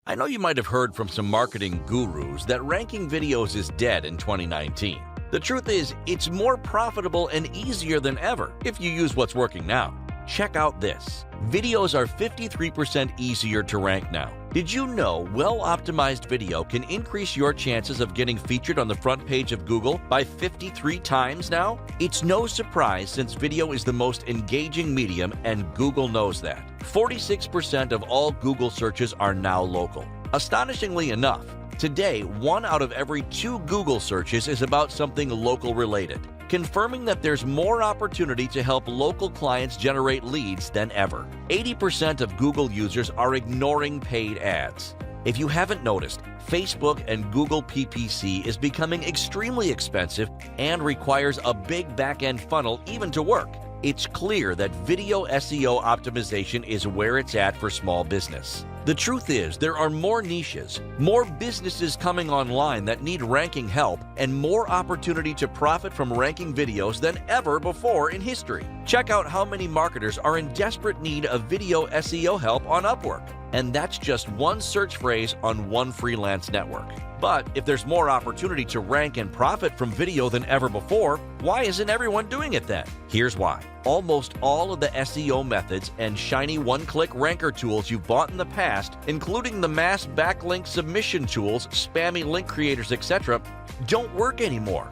I know you might have heard from some marketing gurus that ranking videos is dead in 2019. The truth is, it's more profitable and easier than ever if you use what's working now. Check out this. Videos are 53% easier to rank now. Did you know well-optimized video can increase your chances of getting featured on the front page of Google by 53 times now? It's no surprise since video is the most engaging medium and Google knows that. 46% of all Google searches are now local. Astonishingly enough, today 1 out of every 2 Google searches is about something local related, confirming that there's more opportunity to help local clients generate leads than ever. 80% of Google users are ignoring paid ads. If you haven't noticed, Facebook and Google PPC is becoming extremely expensive and requires a big back-end funnel even to work. It's clear that video SEO optimization is where it's at for small business. The truth is, there are more niches, more businesses coming online that need ranking help, and more opportunity to profit from ranking videos than ever before in history. Check out how many marketers are in desperate need of video SEO help on Upwork. And that's just one search phrase on one freelance network. But if there's more opportunity to rank and profit from video than ever before, why isn't everyone doing it then? Here's why. Almost all of the SEO methods and shiny one-click ranker tools you've bought in the past, including the mass backlink submission tools, spammy link creators, etc., don't work anymore.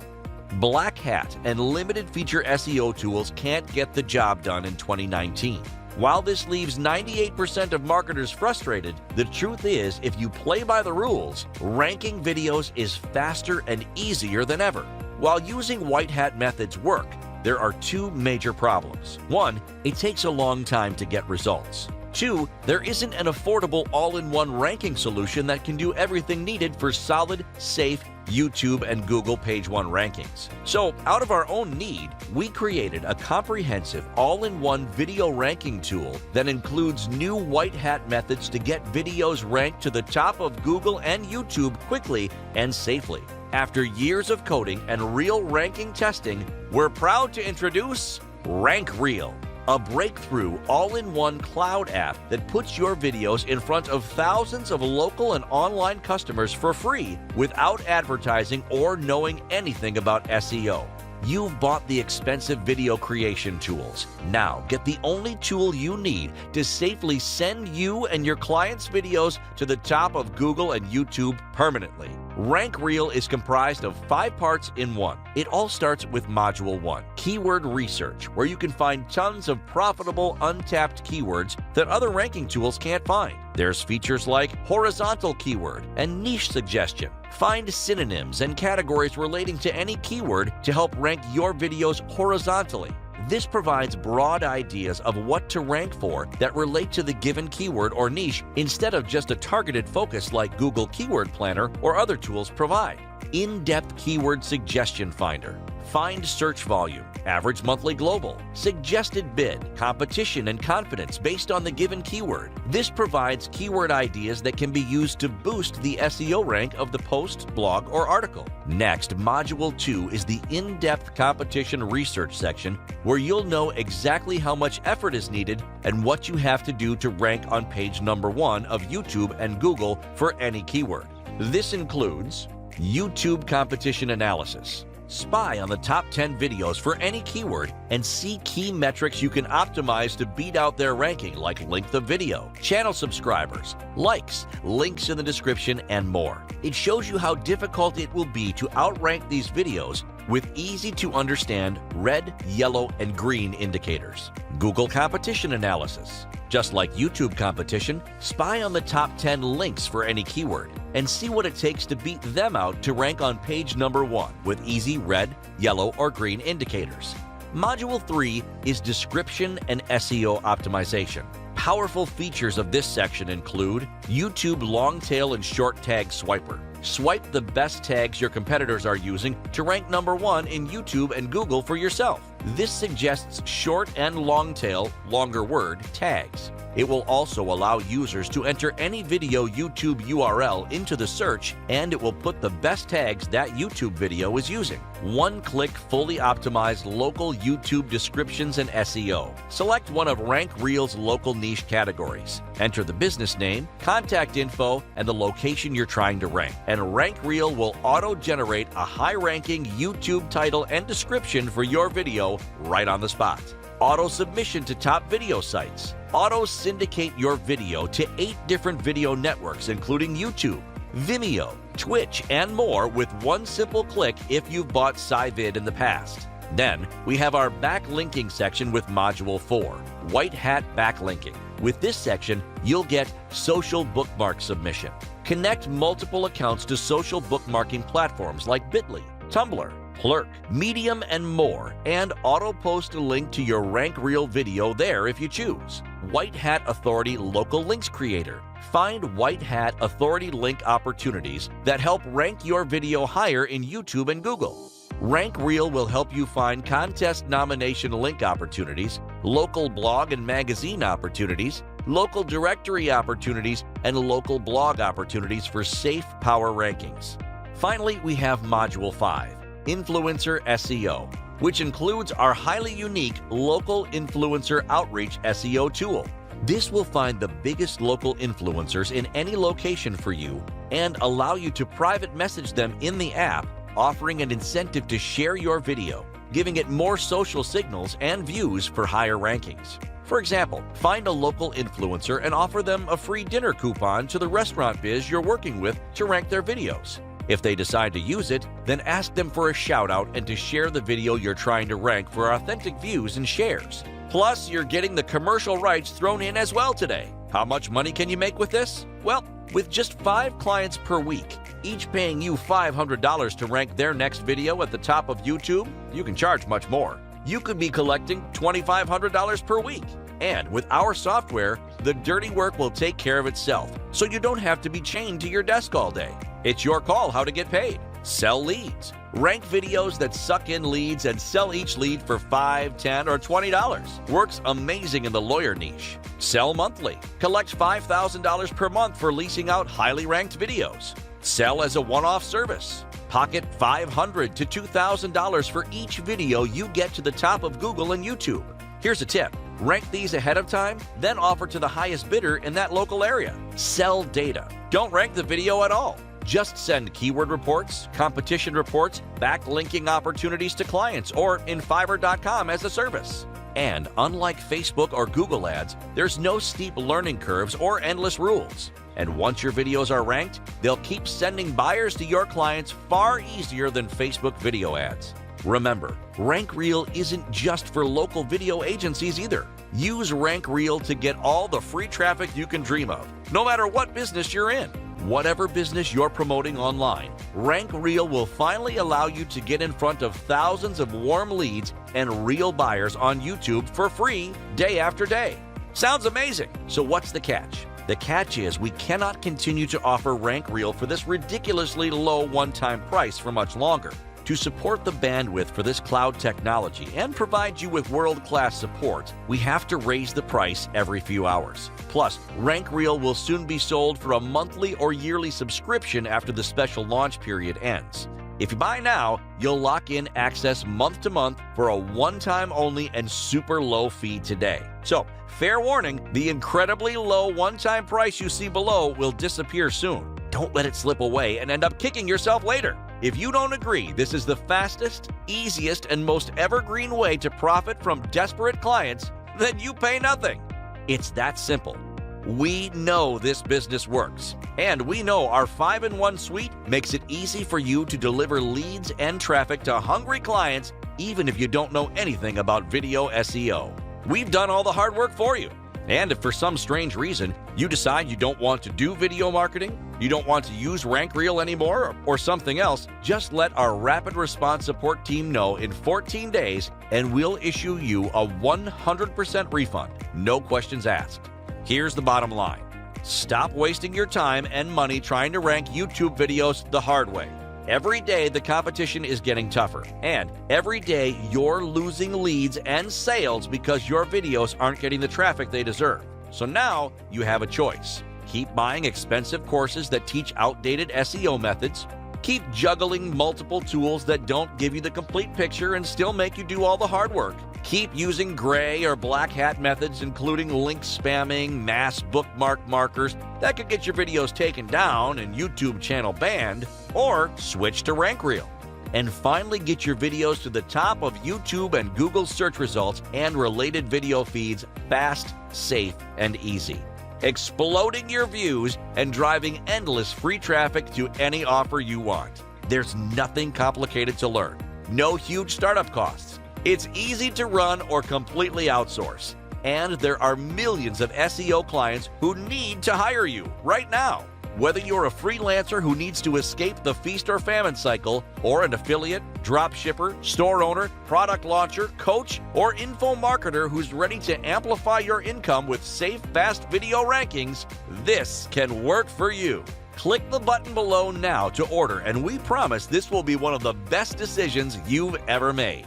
Black hat and limited feature SEO tools can't get the job done in 2019. While this leaves 98% of marketers frustrated, the truth is, if you play by the rules, ranking videos is faster and easier than ever. While using white hat methods work, there are 2 major problems. 1, it takes a long time to get results. 2, there isn't an affordable all-in-one ranking solution that can do everything needed for solid, safe YouTube and Google Page 1 rankings. So, out of our own need, we created a comprehensive all-in-one video ranking tool that includes new white hat methods to get videos ranked to the top of Google and YouTube quickly and safely. After years of coding and real ranking testing, we're proud to introduce RankReel, a breakthrough all-in-one cloud app that puts your videos in front of thousands of local and online customers for free without advertising or knowing anything about SEO. You've bought the expensive video creation tools. Now get the only tool you need to safely send you and your clients' videos to the top of Google and YouTube permanently. RankReel is comprised of 5 parts in one. It all starts with Module 1, Keyword Research, where you can find tons of profitable, untapped keywords that other ranking tools can't find. There's features like horizontal keyword and niche suggestion. Find synonyms and categories relating to any keyword to help rank your videos horizontally. This provides broad ideas of what to rank for that relate to the given keyword or niche instead of just a targeted focus like Google Keyword Planner or other tools provide. In-depth keyword suggestion finder. Find search volume, average monthly global, suggested bid, competition, and confidence based on the given keyword. This provides keyword ideas that can be used to boost the SEO rank of the post, blog, or article. Next, Module 2 is the in-depth competition research section where you'll know exactly how much effort is needed and what you have to do to rank on page number 1 of YouTube and Google for any keyword. This includes YouTube competition analysis. Spy on the top 10 videos for any keyword and see key metrics you can optimize to beat out their ranking, like length of video, channel subscribers, likes, links in the description, and more. It shows you how difficult it will be to outrank these videos with easy-to-understand red, yellow, and green indicators. Google competition analysis. Just like YouTube competition, spy on the top 10 links for any keyword and see what it takes to beat them out to rank on page number 1 with easy red, yellow, or green indicators. Module 3 is description and SEO optimization. Powerful features of this section include YouTube long tail and short tag swiper. Swipe the best tags your competitors are using to rank number 1 in YouTube and Google for yourself. This suggests short and long tail, longer word tags. It will also allow users to enter any video YouTube URL into the search, and it will put the best tags that YouTube video is using. One-click, fully optimized local YouTube descriptions and SEO. Select one of RankReel's local niche categories. Enter the business name, contact info, and the location you're trying to rank. And RankReel will auto-generate a high-ranking YouTube title and description for your video right on the spot. Auto-submission to top video sites. Auto-syndicate your video to 8 different video networks, including YouTube, Vimeo, Twitch, and more with one simple click if you've bought SciVid in the past. Then, we have our backlinking section with Module 4, WhiteHat Backlinking. With this section, you'll get social bookmark submission. Connect multiple accounts to social bookmarking platforms like Bitly, Tumblr, Plurk, Medium, and more, and auto-post a link to your RankReel video there if you choose. WhiteHat Authority Local Links Creator. Find WhiteHat Authority link opportunities that help rank your video higher in YouTube and Google. RankReel will help you find contest nomination link opportunities, local blog and magazine opportunities, local directory opportunities, and local blog opportunities for safe power rankings. Finally, we have Module 5. Influencer SEO, which includes our highly unique local influencer outreach SEO tool. This will find the biggest local influencers in any location for you and allow you to private message them in the app, offering an incentive to share your video, giving it more social signals and views for higher rankings. For example, find a local influencer and offer them a free dinner coupon to the restaurant biz you're working with to rank their videos. If they decide to use it, then ask them for a shout-out and to share the video you're trying to rank for authentic views and shares. Plus, you're getting the commercial rights thrown in as well today. How much money can you make with this? Well, with just 5 clients per week, each paying you $500 to rank their next video at the top of YouTube, you can charge much more. You could be collecting $2,500 per week. And with our software, the dirty work will take care of itself, so you don't have to be chained to your desk all day. It's your call how to get paid. Sell leads. Rank videos that suck in leads and sell each lead for $5, $10, or $20. Works amazing in the lawyer niche. Sell monthly. Collect $5,000 per month for leasing out highly ranked videos. Sell as a one-off service. Pocket $500 to $2,000 for each video you get to the top of Google and YouTube. Here's a tip. Rank these ahead of time, then offer to the highest bidder in that local area. Sell data. Don't rank the video at all. Just send keyword reports, competition reports, backlinking opportunities to clients, or in Fiverr.com as a service. And unlike Facebook or Google ads, there's no steep learning curves or endless rules. And once your videos are ranked, they'll keep sending buyers to your clients far easier than Facebook video ads. Remember, RankReel isn't just for local video agencies either. Use RankReel to get all the free traffic you can dream of, no matter what business you're in. Whatever business you're promoting online, RankReel will finally allow you to get in front of thousands of warm leads and real buyers on YouTube for free day after day. Sounds amazing. So what's the catch? The catch is we cannot continue to offer RankReel for this ridiculously low one-time price for much longer. To support the bandwidth for this cloud technology and provide you with world-class support, we have to raise the price every few hours. Plus, RankReel will soon be sold for a monthly or yearly subscription after the special launch period ends. If you buy now, you'll lock in access month to month for a one-time only and super low fee today. So, fair warning, the incredibly low one-time price you see below will disappear soon. Don't let it slip away and end up kicking yourself later. If you don't agree this is the fastest, easiest, and most evergreen way to profit from desperate clients, then you pay nothing. It's that simple. We know this business works, and we know our 5-in-1 suite makes it easy for you to deliver leads and traffic to hungry clients even if you don't know anything about video SEO. We've done all the hard work for you. And if for some strange reason you decide you don't want to do video marketing, you don't want to use RankReel anymore, or something else, just let our rapid response support team know in 14 days and we'll issue you a 100% refund, no questions asked. Here's the bottom line. Stop wasting your time and money trying to rank YouTube videos the hard way. Every day, the competition is getting tougher, and every day, you're losing leads and sales because your videos aren't getting the traffic they deserve. So now, you have a choice. Keep buying expensive courses that teach outdated SEO methods. Keep juggling multiple tools that don't give you the complete picture and still make you do all the hard work. Keep using gray or black hat methods, including link spamming, mass bookmark markers that could get your videos taken down and YouTube channel banned, or switch to Rank Reel. And finally, get your videos to the top of YouTube and Google search results and related video feeds fast, safe, and easy, exploding your views and driving endless free traffic to any offer you want. There's nothing complicated to learn, no huge startup costs. It's easy to run or completely outsource. And there are millions of SEO clients who need to hire you right now. Whether you're a freelancer who needs to escape the feast or famine cycle, or an affiliate, drop shipper, store owner, product launcher, coach, or info marketer who's ready to amplify your income with safe, fast video rankings, this can work for you. Click the button below now to order, and we promise this will be one of the best decisions you've ever made.